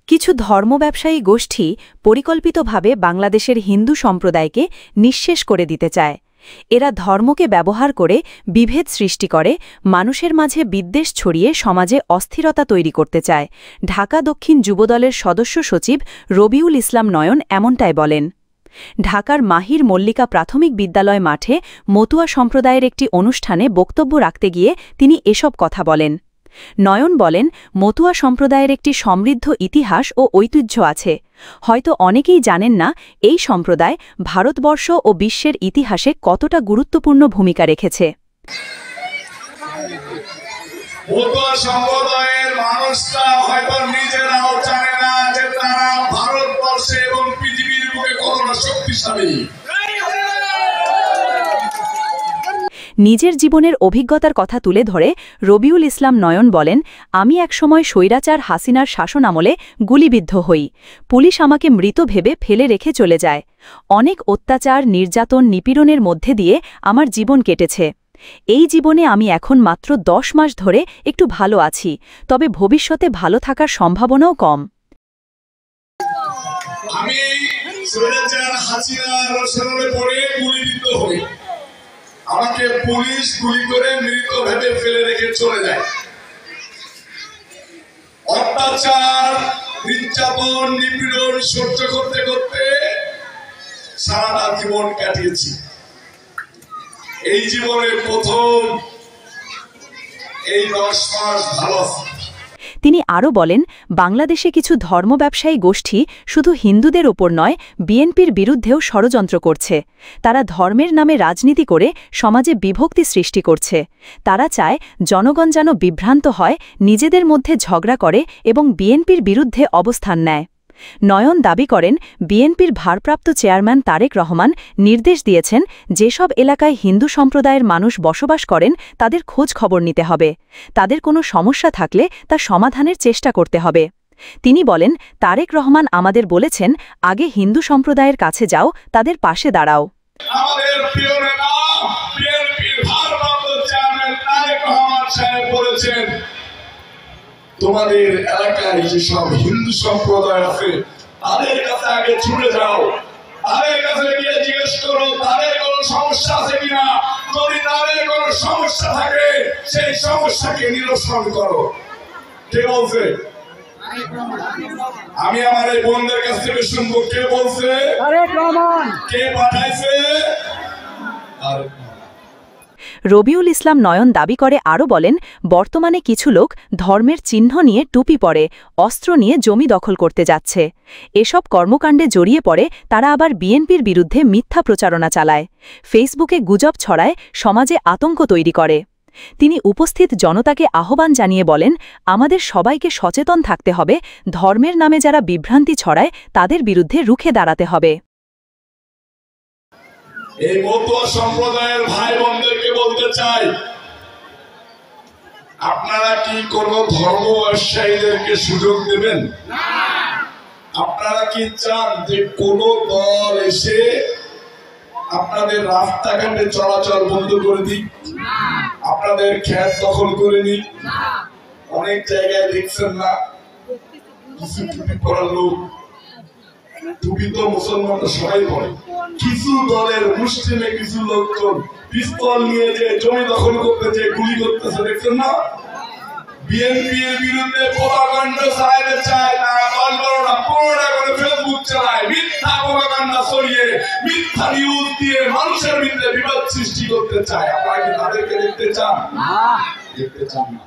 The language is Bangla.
কিছু ধর্ম ব্যবসায়ী গোষ্ঠী পরিকল্পিতভাবে বাংলাদেশের হিন্দু সম্প্রদায়কে নিঃশেষ করে দিতে চায়। এরা ধর্মকে ব্যবহার করে বিভেদ সৃষ্টি করে, মানুষের মাঝে বিদ্বেষ ছড়িয়ে সমাজে অস্থিরতা তৈরি করতে চায়। ঢাকা দক্ষিণ যুবদলের সদস্য সচিব রবিউল ইসলাম নয়ন এমনটাই বলেন। ঢাকার মাহির মল্লিকা প্রাথমিক বিদ্যালয় মাঠে মতুয়া সম্প্রদায়ের একটি অনুষ্ঠানে বক্তব্য রাখতে গিয়ে তিনি এসব কথা বলেন। নয়ন বলেন, মতুয়া সম্প্রদায়ের একটি সমৃদ্ধ ইতিহাস ও ঐতিহ্য আছে। হয়তো অনেকেই জানেন না এই সম্প্রদায় ভারতবর্ষ ও বিশ্বের ইতিহাসে কতটা গুরুত্বপূর্ণ ভূমিকা রেখেছে। মতুয়া সম্প্রদায়ের মানুষরা হয়তো নিজেরাও জানে না যে তারা ভারতবর্ষে এবং পৃথিবীর বুকে কতটা শক্তিশালী। নিজের জীবনের অভিজ্ঞতার কথা তুলে ধরে রবিউল ইসলাম নয়ন বলেন, আমি একসময় স্বৈরাচার হাসিনার শাসন আমলে গুলিবিদ্ধ হই। পুলিশ আমাকে মৃত ভেবে ফেলে রেখে চলে যায়। অনেক অত্যাচার, নির্যাতন, নিপীড়নের মধ্যে দিয়ে আমার জীবন কেটেছে। এই জীবনে আমি এখন মাত্র 10 মাস ধরে একটু ভালো আছি, তবে ভবিষ্যতে ভালো থাকার সম্ভাবনাও কম। আমি স্বৈরাচার হাসিনার শাসনে পড়ে গুলিবিদ্ধ হই। আমাকে পুলিশ গুলি করে মৃত ভেবে ফেলে রেখে চলে যায়। অত্যাচার, নির্যাতন, নিপীড়ন সহ্য করতে করতে সারাটা জীবন কাটিয়েছি। এই জীবনে প্রথম এই 10 মাস ভালো আছি। তিনি আরও বলেন, বাংলাদেশে কিছু ধর্ম ব্যবসায়ী গোষ্ঠী শুধু হিন্দুদের ওপর নয়, বিএনপির বিরুদ্ধেও ষড়যন্ত্র করছে। তারা ধর্মের নামে রাজনীতি করে সমাজে বিভক্তি সৃষ্টি করছে। তারা চায় জনগণ যেন বিভ্রান্ত হয়, নিজেদের মধ্যে ঝগড়া করে এবং বিএনপির বিরুদ্ধে অবস্থান নেয়। নয়ন দাবি করেন, বিএনপির ভারপ্রাপ্ত চেয়ারম্যান তারেক রহমান নির্দেশ দিয়েছেন, যেসব এলাকায় হিন্দু সম্প্রদায়ের মানুষ বসবাস করেন তাদের খোঁজ খবর নিতে হবে। তাদের কোনো সমস্যা থাকলে তা সমাধানের চেষ্টা করতে হবে। তিনি বলেন, তারেক রহমান আমাদের বলেছেন, আগে হিন্দু সম্প্রদায়ের কাছে যাও, তাদের পাশে দাঁড়াও। আমাদের প্রিয় নেতা বিএনপির ভারপ্রাপ্ত চেয়ারম্যান তারেক রহমান সাহেব বলেছেন, তোমাদের এলাকায় যেসব হিন্দু সম্প্রদায় আছে তাদের কাছে আগে ছুটে যাও, তাদের কাছে গিয়ে জিজ্ঞেস করো তাদের কোনো সমস্যা আছে কিনা। যদি তাদের কোনো সমস্যা থাকে সেই সমস্যাকে নিরসন করো। কে বলছে? আমি আমার এই বোনদের কাছ থেকে শুনবো কে বলছে, কে পাঠাইছে। রবিউল ইসলাম নয়ন দাবি করে আরও বলেন, বর্তমানে কিছু লোক ধর্মের চিহ্ন নিয়ে টুপি পরে অস্ত্র নিয়ে জমি দখল করতে যাচ্ছে। এসব কর্মকাণ্ডে জড়িয়ে পড়ে তারা আবার বিএনপির বিরুদ্ধে মিথ্যা প্রচারণা চালায়, ফেসবুকে গুজব ছড়ায়, সমাজে আতঙ্ক তৈরি করে। তিনি উপস্থিত জনতাকে আহ্বান জানিয়ে বলেন, আমাদের সবাইকে সচেতন থাকতে হবে, ধর্মের নামে যারা বিভ্রান্তি ছড়ায় তাদের বিরুদ্ধে রুখে দাঁড়াতে হবে। এই মতুয়া সম্প্রদায়ের ভাই বোনদেরকে বলতে চাই, আপনারা কি কোন ধর্ম ব্যবসায়ীদেরকে সুযোগ দেবেন? আপনারা কি চান যে কোন দল এসে আপনাদের রাস্তাঘাটে চলাচল বন্ধ করে দিক, আপনাদের ক্ষেত দখল করে নিক? অনেক জায়গায় দেখছেন না কিছু টুপি পরা লোক, টুপি তো মুসলমানরা সবাই পরে, কিছু দলের মুসলিমে কিছু লোকজন পিস্তল নিয়ে যে জমি দখল করতে যে গুলি করতেছে দেখছেন না? বিএনপির বিরুদ্ধে প্রপাগান্ডা চালাতে চায়, তারা দল বড়রা পুরোটা করে ফেসবুক চালায়, মিথ্যা প্রপাগান্ডা ছড়িয়ে মিথ্যা নিউজ দিয়ে মানুষের ভিতরে বিবাদ সৃষ্টি করতে চায়। আপনারা কি তাদেরকে দেখতে চান? দেখতে চান না।